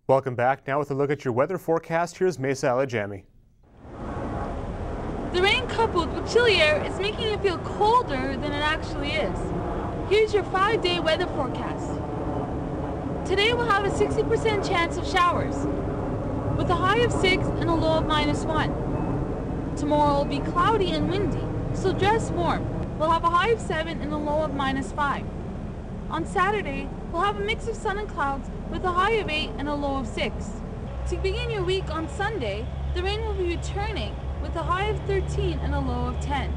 Welcome back. Now with a look at your weather forecast, here's Mesa Alajami. The rain coupled with chilly air is making it feel colder than it actually is. Here's your 5-day weather forecast. Today we'll have a 60% chance of showers, with a high of 6 and a low of -1. Tomorrow will be cloudy and windy, so dress warm. We'll have a high of 7 and a low of -5. On Saturday, we'll have a mix of sun and clouds with a high of 8 and a low of 6. To begin your week on Sunday, the rain will be returning with a high of 13 and a low of 10.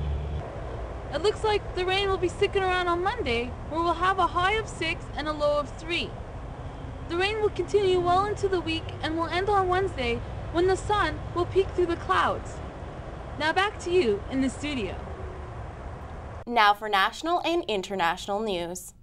It looks like the rain will be sticking around on Monday, where we'll have a high of 6 and a low of 3. The rain will continue well into the week and will end on Wednesday, when the sun will peek through the clouds. Now back to you in the studio. Now for national and international news.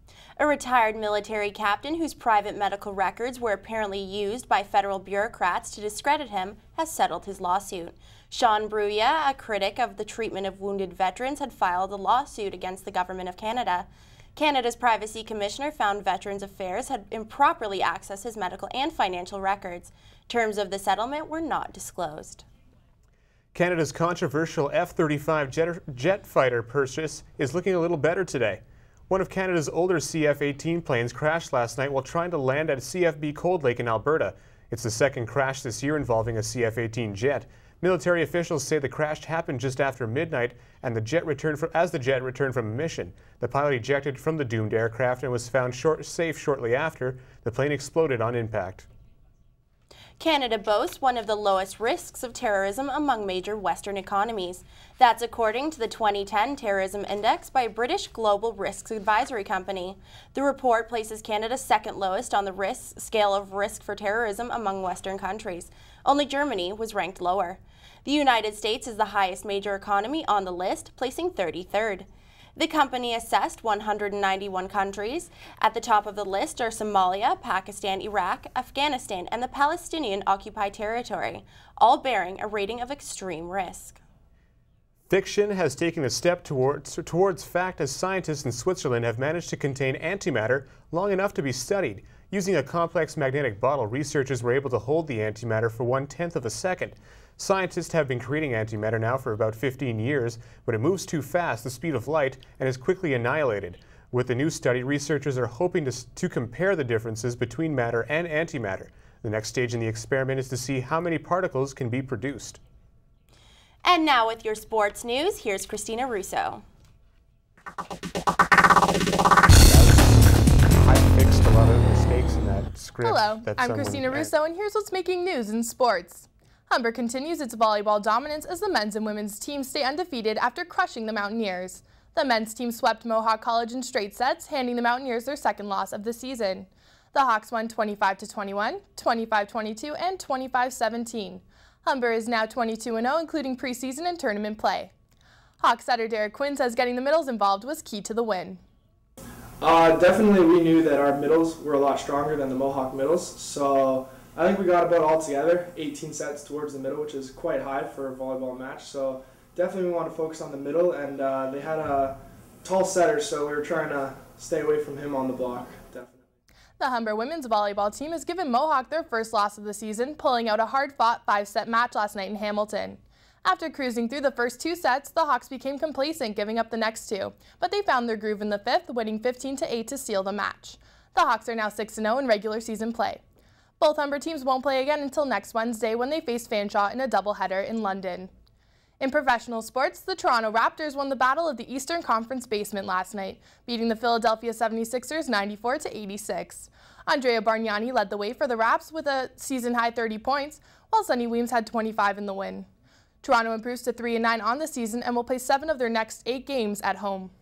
A retired military captain whose private medical records were apparently used by federal bureaucrats to discredit him has settled his lawsuit. Sean Bruya, a critic of the treatment of wounded veterans, had filed a lawsuit against the Government of Canada. Canada's Privacy Commissioner found Veterans Affairs had improperly accessed his medical and financial records. Terms of the settlement were not disclosed. Canada's controversial F-35 jet fighter purchase is looking a little better today. One of Canada's older CF-18 planes crashed last night while trying to land at CFB Cold Lake in Alberta. It's the second crash this year involving a CF-18 jet. Military officials say the crash happened just after midnight and as the jet returned from a mission. The pilot ejected from the doomed aircraft and was found safe shortly after. The plane exploded on impact. Canada boasts one of the lowest risks of terrorism among major Western economies. That's according to the 2010 Terrorism Index by British Global Risks Advisory Company. The report places Canada second lowest on the scale of risk for terrorism among Western countries. Only Germany was ranked lower. The United States is the highest major economy on the list, placing 33rd. The company assessed 191 countries. At the top of the list are Somalia, Pakistan, Iraq, Afghanistan, and the Palestinian Occupied Territory, all bearing a rating of extreme risk. Fiction has taken a step towards fact as scientists in Switzerland have managed to contain antimatter long enough to be studied. Using a complex magnetic bottle, researchers were able to hold the antimatter for 1/10 of a second. Scientists have been creating antimatter now for about 15 years, but it moves too fast, the speed of light, and is quickly annihilated. With the new study, researchers are hoping to compare the differences between matter and antimatter. The next stage in the experiment is to see how many particles can be produced. And now with your sports news, here's Christina Russo. I fixed a lot of mistakes in that script. Hello, I'm Christina Russo, and here's what's making news in sports. Humber continues its volleyball dominance as the men's and women's teams stay undefeated after crushing the Mountaineers. The men's team swept Mohawk College in straight sets, handing the Mountaineers their second loss of the season. The Hawks won 25-21, 25-22, and 25-17. Humber is now 22-0, including preseason and tournament play. Hawks setter Derek Quinn says getting the middles involved was key to the win. Definitely we knew that our middles were a lot stronger than the Mohawk middles, so I think we got about all together, 18 sets towards the middle, which is quite high for a volleyball match. So definitely we want to focus on the middle, and they had a tall setter, so we were trying to stay away from him on the block, definitely. The Humber women's volleyball team has given Mohawk their first loss of the season, pulling out a hard-fought 5-set match last night in Hamilton. After cruising through the first 2 sets, the Hawks became complacent, giving up the next 2, but they found their groove in the 5th, winning 15-8 to seal the match. The Hawks are now 6-0 in regular season play. Both Humber teams won't play again until next Wednesday when they face Fanshawe in a doubleheader in London. In professional sports, the Toronto Raptors won the Battle of the Eastern Conference basement last night, beating the Philadelphia 76ers 94-86. Andrea Bargnani led the way for the Raps with a season-high 30 points, while Sonny Weems had 25 in the win. Toronto improves to 3-9 on the season and will play 7 of their next 8 games at home.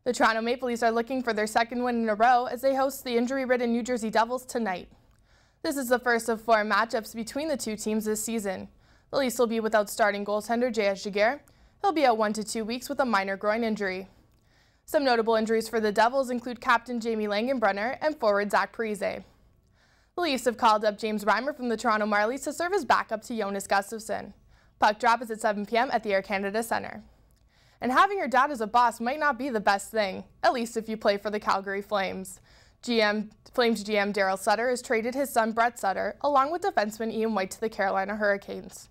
The Toronto Maple Leafs are looking for their second win in a row as they host the injury-ridden New Jersey Devils tonight. This is the first of 4 matchups between the two teams this season. The Leafs will be without starting goaltender J.S. Giguère. He'll be out 1 to 2 weeks with a minor groin injury. Some notable injuries for the Devils include captain Jamie Langenbrunner and forward Zach Parise. The Leafs have called up James Reimer from the Toronto Marlies to serve as backup to Jonas Gustafsson. Puck drop is at 7 p.m. at the Air Canada Centre. And having your dad as a boss might not be the best thing, at least if you play for the Calgary Flames. Flames GM Daryl Sutter has traded his son Brett Sutter, along with defenseman Ian White, to the Carolina Hurricanes.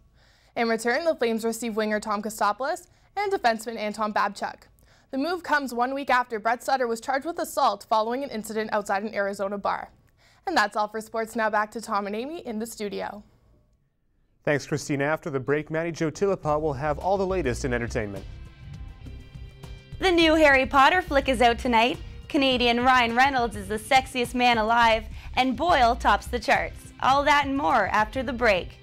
In return, the Flames receive winger Tom Kostopoulos and defenseman Anton Babchuk. The move comes 1 week after Brett Sutter was charged with assault following an incident outside an Arizona bar. And that's all for sports. Now back to Tom and Amy in the studio. Thanks, Christina. After the break, Maddie Jo Tillapa will have all the latest in entertainment. The new Harry Potter flick is out tonight. Canadian Ryan Reynolds is the sexiest man alive, and Boyle tops the charts. All that and more after the break.